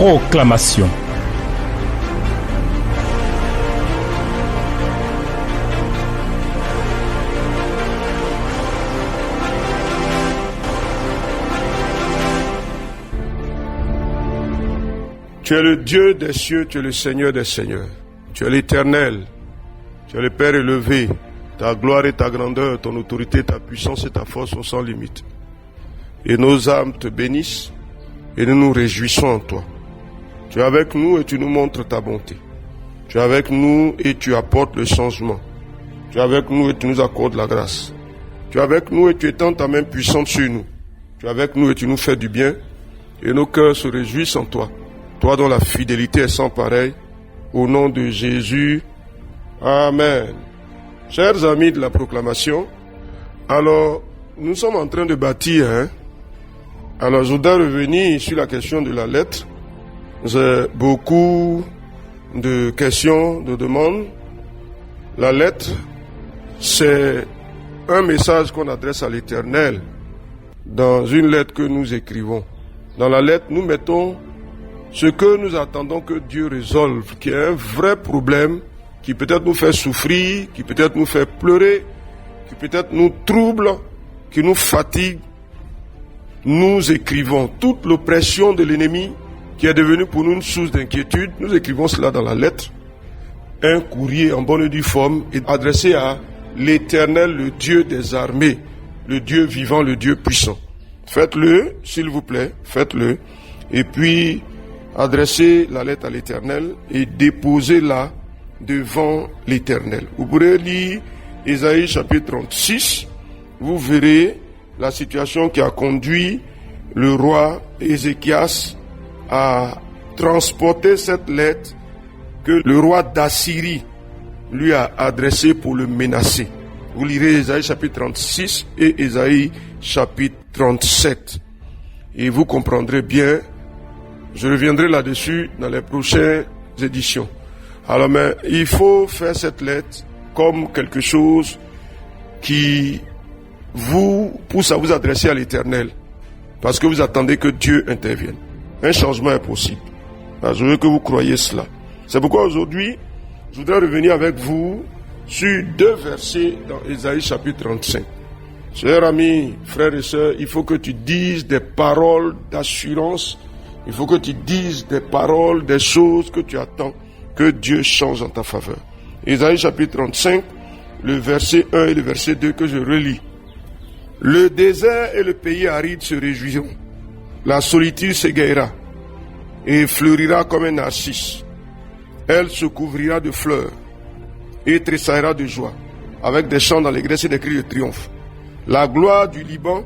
Proclamation. Tu es le Dieu des cieux, tu es le Seigneur des seigneurs. Tu es l'Éternel, tu es le Père élevé. Ta gloire et ta grandeur, ton autorité, ta puissance et ta force sont sans limite. Et nos âmes te bénissent et nous nous réjouissons en toi. Tu es avec nous et tu nous montres ta bonté. Tu es avec nous et tu apportes le changement. Tu es avec nous et tu nous accordes la grâce. Tu es avec nous et tu étends ta main puissante sur nous. Tu es avec nous et tu nous fais du bien. Et nos cœurs se réjouissent en toi. Toi dont la fidélité est sans pareil, au nom de Jésus, Amen. Chers amis de la proclamation, alors nous sommes en train de bâtir, Alors je voudrais revenir sur la question de la lettre. J'ai beaucoup de questions, de demandes. La lettre, c'est un message qu'on adresse à l'Éternel dans une lettre que nous écrivons. Dans la lettre, nous mettons ce que nous attendons que Dieu résolve, qui est un vrai problème, qui peut-être nous fait souffrir, qui peut-être nous fait pleurer, qui peut-être nous trouble, qui nous fatigue. Nous écrivons toute l'oppression de l'ennemi qui est devenue pour nous une source d'inquiétude. Nous écrivons cela dans la lettre. Un courrier en bonne et due forme est adressé à l'Éternel, le Dieu des armées, le Dieu vivant, le Dieu puissant. Faites-le, s'il vous plaît, faites-le. Et puis, adressez la lettre à l'Éternel et déposez-la devant l'Éternel. Vous pourrez lire Ésaïe chapitre 36. Vous verrez la situation qui a conduit le roi Ézéchias à transporter cette lettre que le roi d'Assyrie lui a adressée pour le menacer. Vous lirez Ésaïe chapitre 36 et Ésaïe chapitre 37. Et vous comprendrez bien. Je reviendrai là-dessus dans les prochaines éditions. Alors, mais il faut faire cette lettre comme quelque chose qui vous pousse à vous adresser à l'Éternel, parce que vous attendez que Dieu intervienne. Un changement est possible. Alors, je veux que vous croyiez cela. C'est pourquoi aujourd'hui, je voudrais revenir avec vous sur 2 versets dans Ésaïe chapitre 35. Chers amis, frères et sœurs, il faut que tu dises des paroles d'assurance. Il faut que tu dises des paroles, des choses que tu attends que Dieu change en ta faveur. Ésaïe chapitre 35, le verset 1 et le verset 2 que je relis. Le désert et le pays aride se réjouiront. La solitude s'égayera et fleurira comme un narcisse. Elle se couvrira de fleurs et tressaillera de joie, avec des chants d'allégresse et des cris de triomphe. La gloire du Liban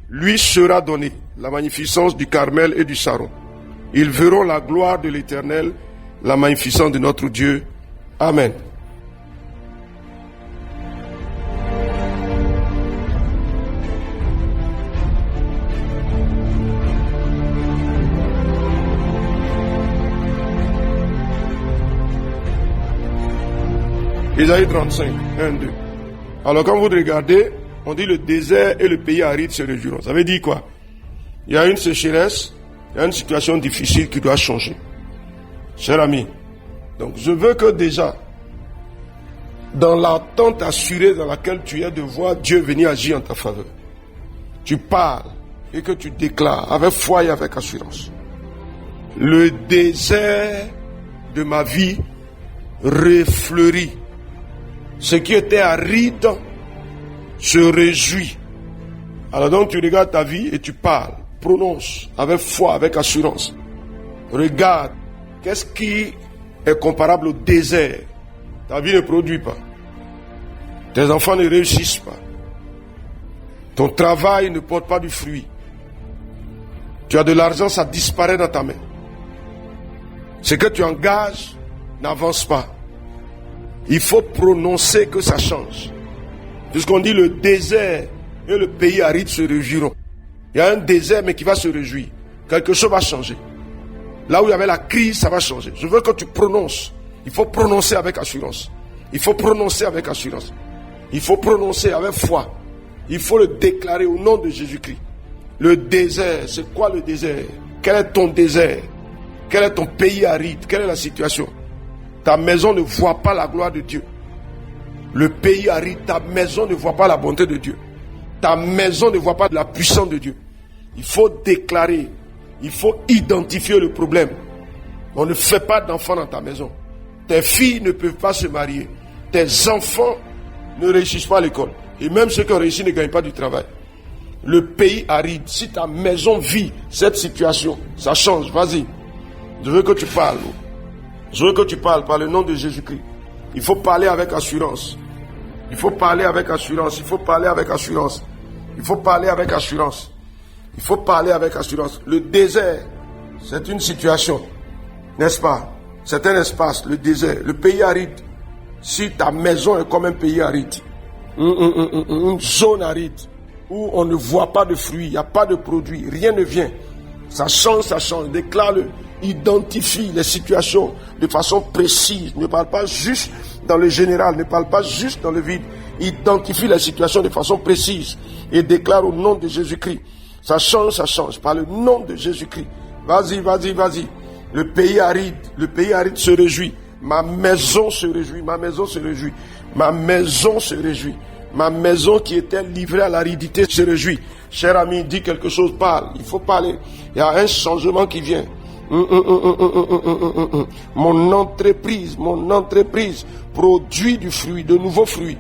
lui sera donnée, la magnificence du Carmel et du Saron. Ils verront la gloire de l'Éternel, la magnificence de notre Dieu. Amen. Ésaïe 35, 1, 2. Alors quand vous regardez, on dit le désert et le pays aride se réjouiront. Ça veut dire quoi? Il y a une sécheresse, il y a une situation difficile qui doit changer. Cher ami, donc je veux que déjà, dans l'attente assurée dans laquelle tu es de voir Dieu venir agir en ta faveur, tu parles et que tu déclares avec foi et avec assurance. Le désert de ma vie refleurit. Ce qui était aride se réjouit. Alors donc tu regardes ta vie et tu parles, prononce avec foi, avec assurance. Regarde, qu'est-ce qui est comparable au désert? Ta vie ne produit pas. Tes enfants ne réussissent pas. Ton travail ne porte pas du fruit. Tu as de l'argent, ça disparaît dans ta main. Ce que tu engages n'avance pas. Il faut prononcer que ça change. Puisqu'on dit le désert et le pays aride se réjouiront. Il y a un désert mais qui va se réjouir. Quelque chose va changer. Là où il y avait la crise, ça va changer. Je veux que tu prononces. Il faut prononcer avec assurance. Il faut prononcer avec assurance. Il faut prononcer avec foi. Il faut le déclarer au nom de Jésus-Christ. Le désert, c'est quoi le désert? Quel est ton désert? Quel est ton pays aride? Quelle est la situation? Ta maison ne voit pas la gloire de Dieu. Le pays aride, ta maison ne voit pas la bonté de Dieu. Ta maison ne voit pas la puissance de Dieu. Il faut déclarer, il faut identifier le problème. On ne fait pas d'enfants dans ta maison. Tes filles ne peuvent pas se marier. Tes enfants ne réussissent pas à l'école. Et même ceux qui ont réussi ne gagnent pas du travail. Le pays aride. Si ta maison vit cette situation, ça change. Vas-y. Je veux que tu parles. Je veux que tu parles par le nom de Jésus-Christ. Il faut parler avec assurance. Il faut parler avec assurance. Il faut parler avec assurance. Il faut parler avec assurance. Il faut parler avec assurance. Le désert, c'est une situation. N'est-ce pas? C'est un espace, le désert, le pays aride. Si ta maison est comme un pays aride, une zone aride, où on ne voit pas de fruits, il n'y a pas de produits, rien ne vient. Ça change, déclare-le. Identifie les situations de façon précise. Ne parle pas juste dans le général, ne parle pas juste dans le vide. Identifie les situations de façon précise et déclare au nom de Jésus-Christ. Ça change par le nom de Jésus-Christ. Vas-y. Le pays aride se réjouit. Ma maison se réjouit. Ma maison se réjouit. Ma maison se réjouit. Ma maison qui était livrée à l'aridité se réjouit. Cher ami, dis quelque chose, parle. Il faut parler. Il y a un changement qui vient. Mon entreprise produit du fruit, de nouveaux fruits.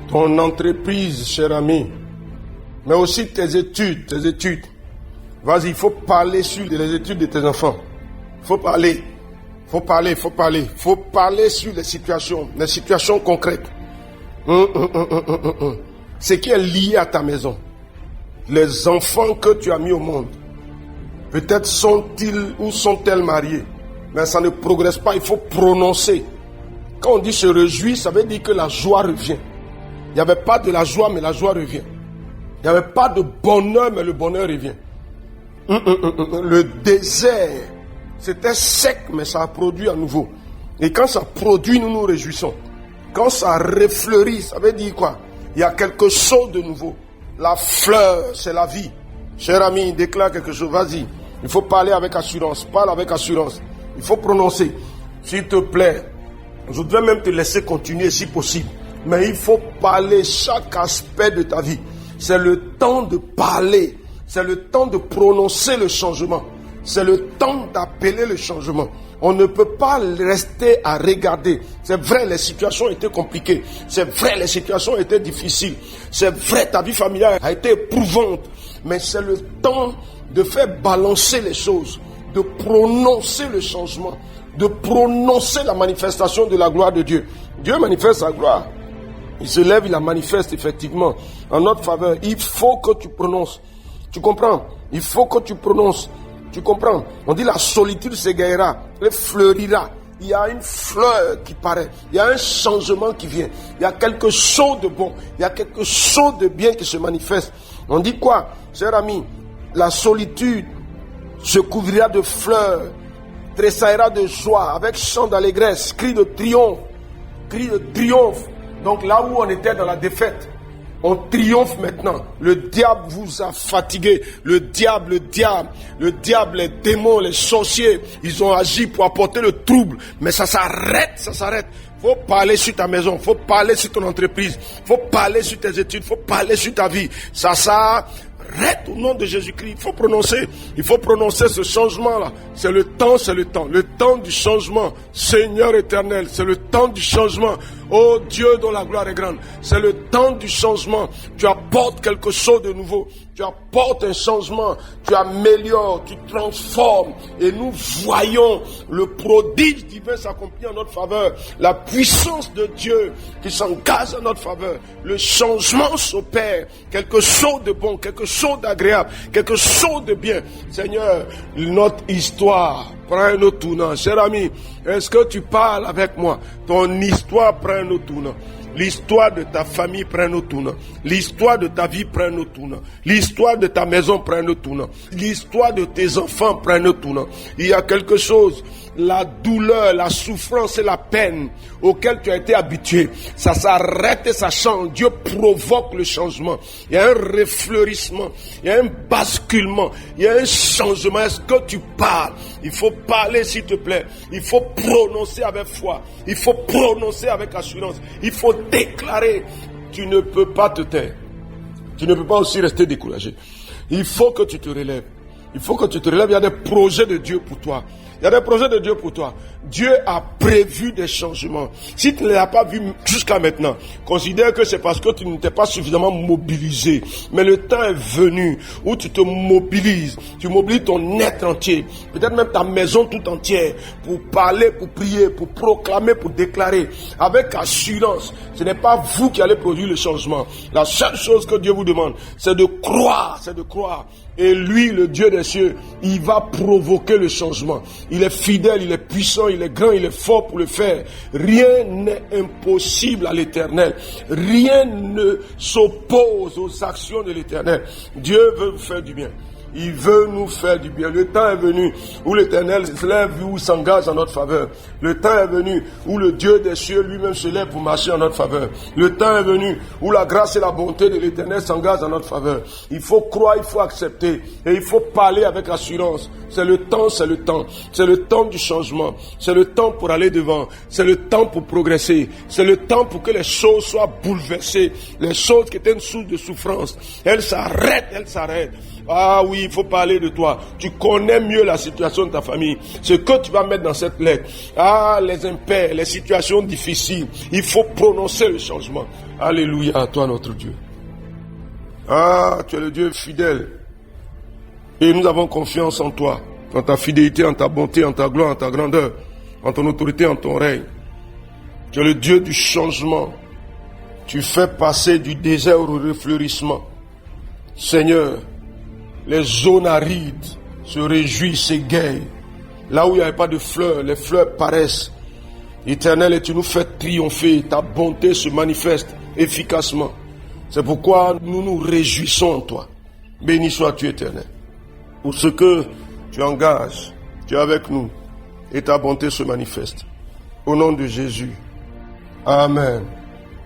Ton entreprise, cher ami, mais aussi tes études. Vas-y, il faut parler sur les études de tes enfants. Faut parler sur les situations concrètes. Ce qui est lié à ta maison. Les enfants que tu as mis au monde. Peut-être sont-ils ou sont-elles mariés. Mais ça ne progresse pas, il faut prononcer. Quand on dit se réjouir, ça veut dire que la joie revient. Il n'y avait pas de la joie, mais la joie revient. Il n'y avait pas de bonheur, mais le bonheur revient. Le désert, c'était sec, mais ça a produit à nouveau. Et quand ça produit, nous nous réjouissons. Quand ça refleurit, ça veut dire quoi? Il y a quelque chose de nouveau. La fleur, c'est la vie. Cher ami, déclare quelque chose, vas-y. Il faut parler avec assurance. Parle avec assurance. Il faut prononcer. S'il te plaît, je voudrais même te laisser continuer si possible. Mais il faut parler chaque aspect de ta vie. C'est le temps de parler. C'est le temps de prononcer le changement. C'est le temps d'appeler le changement. On ne peut pas rester à regarder. C'est vrai, les situations étaient compliquées. C'est vrai, les situations étaient difficiles. C'est vrai, ta vie familiale a été éprouvante. Mais c'est le temps de faire balancer les choses, de prononcer le changement, de prononcer la manifestation de la gloire de Dieu. Dieu manifeste sa gloire. Il se lève, il la manifeste effectivement en notre faveur. Il faut que tu prononces. Tu comprends? Il faut que tu prononces. Tu comprends? On dit la solitude s'égayera, elle fleurira. Il y a une fleur qui paraît. Il y a un changement qui vient. Il y a quelque chose de bon. Il y a quelque chose de bien qui se manifeste. On dit quoi, cher ami? La solitude se couvrira de fleurs, tressaillera de joie, avec chant d'allégresse, cri de triomphe. Cri de triomphe. Donc là où on était dans la défaite, on triomphe maintenant. Le diable vous a fatigué. Le diable, les démons, les sorciers, ils ont agi pour apporter le trouble. Mais ça s'arrête. Faut parler sur ta maison, faut parler sur ton entreprise, faut parler sur tes études, faut parler sur ta vie. Ça s'arrête au nom de Jésus-Christ. Il faut prononcer ce changement-là. C'est le temps du changement. Seigneur éternel, c'est le temps du changement. Oh Dieu dont la gloire est grande, c'est le temps du changement. Tu apportes quelque chose de nouveau. Tu apportes un changement, tu améliores, tu transformes. Et nous voyons le prodige divin s'accomplir en notre faveur. La puissance de Dieu qui s'engage en notre faveur. Le changement s'opère. Quelque chose de bon, quelque chose d'agréable, quelque chose de bien. Seigneur, notre histoire prend un autre tournant. Cher ami, est-ce que tu parles avec moi? Ton histoire prend un autre tournant. L'histoire de ta famille prend un autre tournant. L'histoire de ta vie prend un autre tournant. L'histoire de ta maison prend un autre tournant. L'histoire de tes enfants prend un autre tournant. Il y a quelque chose, la douleur, la souffrance et la peine auquel tu as été habitué, ça s'arrête et ça change. Dieu provoque le changement. Il y a un refleurissement, il y a un basculement, il y a un changement. Est-ce que tu parles? Il faut parler, s'il te plaît. Il faut prononcer avec foi. Il faut prononcer avec assurance. Il faut déclarer. Tu ne peux pas te taire. Tu ne peux pas aussi rester découragé. Il faut que tu te relèves. Il faut que tu te relèves. Il y a des projets de Dieu pour toi. Il y a des projets de Dieu pour toi. Dieu a prévu des changements. Si tu ne l'as pas vu jusqu'à maintenant, considère que c'est parce que tu n'étais pas suffisamment mobilisé. Mais le temps est venu où tu te mobilises. Tu mobilises ton être entier. Peut-être même ta maison tout entière. Pour parler, pour prier, pour proclamer, pour déclarer. Avec assurance. Ce n'est pas vous qui allez produire le changement. La seule chose que Dieu vous demande, c'est de croire. C'est de croire. Et lui, le Dieu des cieux, il va provoquer le changement. Il est fidèle, il est puissant, il est grand, il est fort pour le faire. Rien n'est impossible à l'Éternel. Rien ne s'oppose aux actions de l'Éternel. Dieu veut vous faire du bien. Il veut nous faire du bien. Le temps est venu où l'Éternel se lève, où il s'engage en notre faveur. Le temps est venu où le Dieu des cieux lui-même se lève pour marcher en notre faveur. Le temps est venu où la grâce et la bonté de l'Éternel s'engagent en notre faveur. Il faut croire, il faut accepter et il faut parler avec assurance. C'est le temps, c'est le temps. C'est le temps du changement. C'est le temps pour aller devant. C'est le temps pour progresser. C'est le temps pour que les choses soient bouleversées. Les choses qui étaient une source de souffrance, elles s'arrêtent, elles s'arrêtent. Ah oui, il faut parler de toi. Tu connais mieux la situation de ta famille. Ce que tu vas mettre dans cette lettre. Ah, les impairs, les situations difficiles. Il faut prononcer le changement. Alléluia à toi notre Dieu. Ah, tu es le Dieu fidèle. Et nous avons confiance en toi. En ta fidélité, en ta bonté, en ta gloire, en ta grandeur. En ton autorité, en ton règne. Tu es le Dieu du changement. Tu fais passer du désert au refleurissement. Seigneur, les zones arides se réjouissent, s'égayent. Là où il n'y avait pas de fleurs, les fleurs paraissent. Éternel, et tu nous fais triompher. Ta bonté se manifeste efficacement. C'est pourquoi nous nous réjouissons en toi. Béni sois-tu, Éternel. Pour ce que tu engages, tu es avec nous. Et ta bonté se manifeste. Au nom de Jésus. Amen.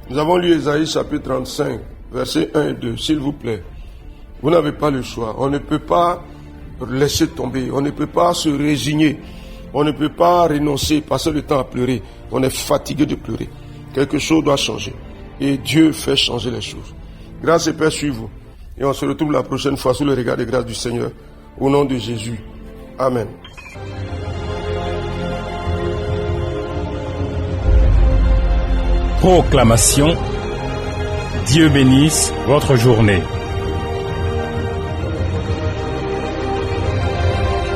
Nous avons lu Ésaïe chapitre 35, versets 1 et 2. S'il vous plaît. Vous n'avez pas le choix. On ne peut pas laisser tomber. On ne peut pas se résigner. On ne peut pas renoncer, passer le temps à pleurer. On est fatigué de pleurer. Quelque chose doit changer. Et Dieu fait changer les choses. Grâce et paix sur vous. Et on se retrouve la prochaine fois sous le regard des grâces du Seigneur. Au nom de Jésus. Amen. Proclamation. Dieu bénisse votre journée.